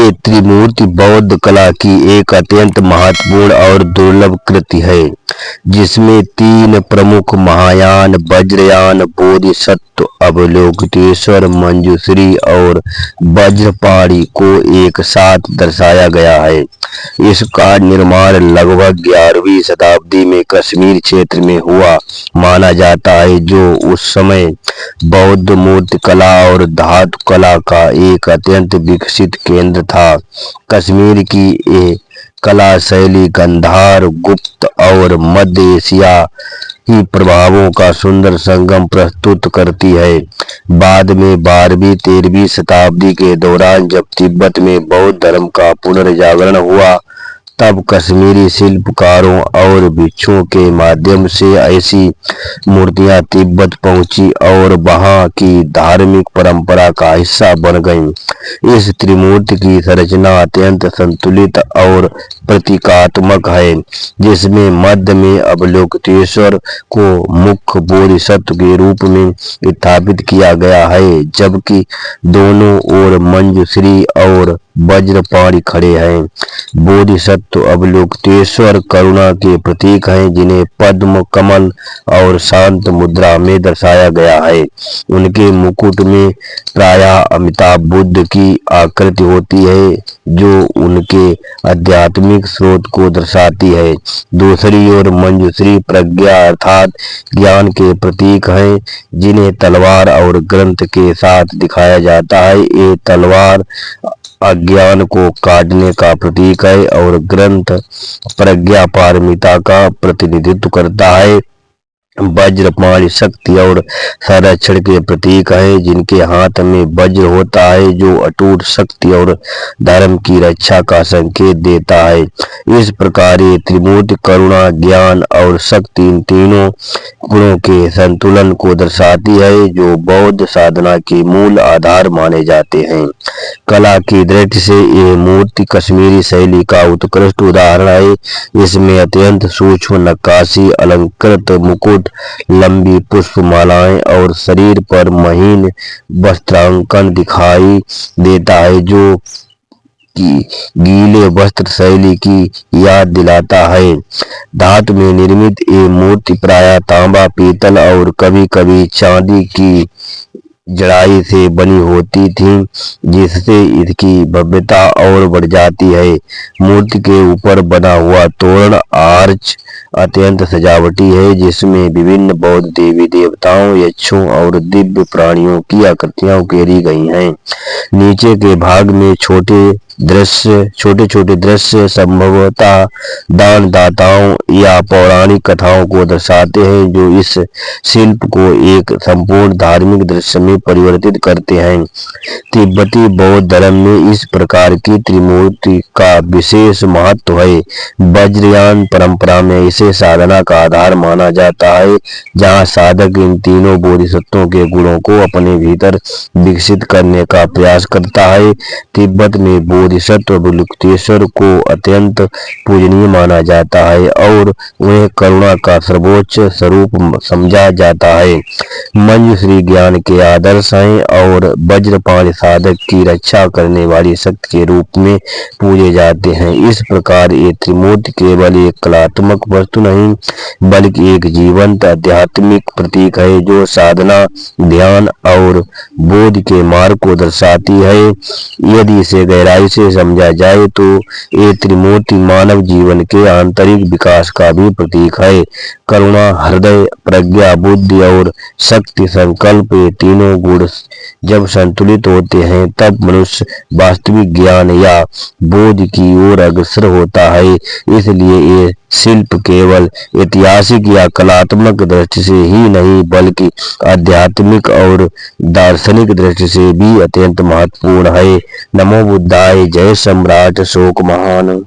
ये त्रिमूर्ति बौद्ध कला की एक अत्यंत महत्वपूर्ण और दुर्लभ कृति है, जिसमें तीन प्रमुख महायान वज्रयान, बोधिसत्व, अवलोकितेश्वर, मंजूश्री और वज्रपाणि को एक साथ दर्शाया गया है। इसका निर्माण लगभग 11वीं शताब्दी में कश्मीर क्षेत्र में हुआ माना जाता है, जो उस समय बौद्ध मूर्ति कला और धातु कला का एक अत्यंत विकसित केंद्र था। कश्मीर की ये कला शैली गांधार, गुप्त और मध्य एशिया की प्रभावों का सुंदर संगम प्रस्तुत करती है। बाद में 12वीं-13वीं शताब्दी के दौरान जब तिब्बत में बौद्ध धर्म का पुनर्जागरण हुआ, तब कश्मीरी शिल्पकारों और भिक्षुओं के माध्यम से ऐसी मूर्तियां तिब्बत पहुंची और वहां की धार्मिक परंपरा का हिस्सा बन गईं। इस त्रिमूर्ति की संरचना अत्यंत संतुलित और प्रतीकात्मक है, जिसमें मध्य में अवलोकितेश्वर को मुख्य बोधिसत्व के रूप में स्थापित किया गया है, जबकि दोनों ओर मंजूश्री और वज्रपाणि खड़े हैं। बोधिसत्व अवलोकितेश्वर करुणा के प्रतीक हैं, जिन्हें पद्म, कमल और शांत मुद्रा में दर्शाया गया है। उनके मुकुट में प्रायः अमिताभ बुद्ध की आकृति होती है, जो उनके आध्यात्मिक स्रोत को दर्शाती है। दूसरी ओर मंजूश्री प्रज्ञा अर्थात ज्ञान के प्रतीक हैं, जिन्हें तलवार और ग्रंथ के साथ दिखाया जाता है। ये तलवार अज्ञान को काटने का प्रतीक है और ग्रंथ प्रज्ञा पारमिता का प्रतिनिधित्व करता है। वज्रपाणि शक्ति और संरक्षण के प्रतीक हैं, जिनके हाथ में वज्र होता है, जो अटूट शक्ति और धर्म की रक्षा का संकेत देता है। इस प्रकार ये त्रिमूर्ति करुणा, ज्ञान और शक्ति, इन तीनों गुणों के संतुलन को दर्शाती है, जो बौद्ध साधना के मूल आधार माने जाते हैं। कला की दृष्टि से ये मूर्ति कश्मीरी शैली का उत्कृष्ट उदाहरण है। इसमें अत्यंत सूक्ष्म नक्काशी, अलंकृत मुकुट, लंबी पुष्पमालाएं और शरीर पर महीन वस्त्रांकन दिखाई देता है, जो की गीले वस्त्र शैली की याद दिलाता है। धातु में निर्मित ये मूर्ति प्रायः तांबा, पीतल और कभी-कभी चांदी की जड़ाई से बनी होती थी, जिससे इसकी भव्यता और बढ़ जाती है। मूर्ति के ऊपर बना हुआ तोरण आर्च अत्यंत सजावटी है, जिसमें विभिन्न बौद्ध देवी देवताओं, यक्षों और दिव्य प्राणियों की आकृतियां उकेरी गई हैं। नीचे के भाग में छोटे छोटे दृश्य संभवतः दानदाताओं या पौराणिक कथाओं को दर्शाते हैं, जो इस शिल्प को एक संपूर्ण धार्मिक दृश्य में परिवर्तित करते हैं। तिब्बती बौद्ध धर्म में इस प्रकार की त्रिमूर्ति का विशेष महत्व है। वज्रयान परंपरा में इसे साधना का आधार माना जाता है, जहाँ साधक इन तीनों बोधिसत्वों के गुणों को अपने भीतर विकसित करने का प्रयास करता है। तिब्बत में बोधिसत्व अवलोकितेश्वर को अत्यंत पूजनीय माना जाता है और उन्हें करुणा का सर्वोच्च स्वरूप समझा जाता है। मंजूश्री ज्ञान के आदर्श हैं और वज्रपाणि साधक की रक्षा करने वाली शक्ति के रूप में पूजे जाते हैं। इस प्रकार ये त्रिमूर्ति केवल एक कलात्मक वस्तु नहीं, बल्कि एक जीवंत आध्यात्मिक प्रतीक है, जो साधना, ध्यान और बोध के मार्ग को दर्शाती है। यदि इसे गहराई से समझा जाए तो ये त्रिमूर्ति मानव जीवन के आंतरिक विकास का भी प्रतीक है। करुणा, हृदय, प्रज्ञा, बुद्धि और शक्ति संकल्प, ये तीनों गुण जब संतुलित होते हैं, तब मनुष्य वास्तविक ज्ञान या बोध की ओर अग्रसर होता है। इसलिए ये शिल्प केवल ऐतिहासिक या कलात्मक दृष्टि से ही नहीं, बल्कि आध्यात्मिक और दार्शनिक दृष्टि से भी अत्यंत महत्वपूर्ण है। नमो बुद्धाय। जय सम्राट अशोक महान।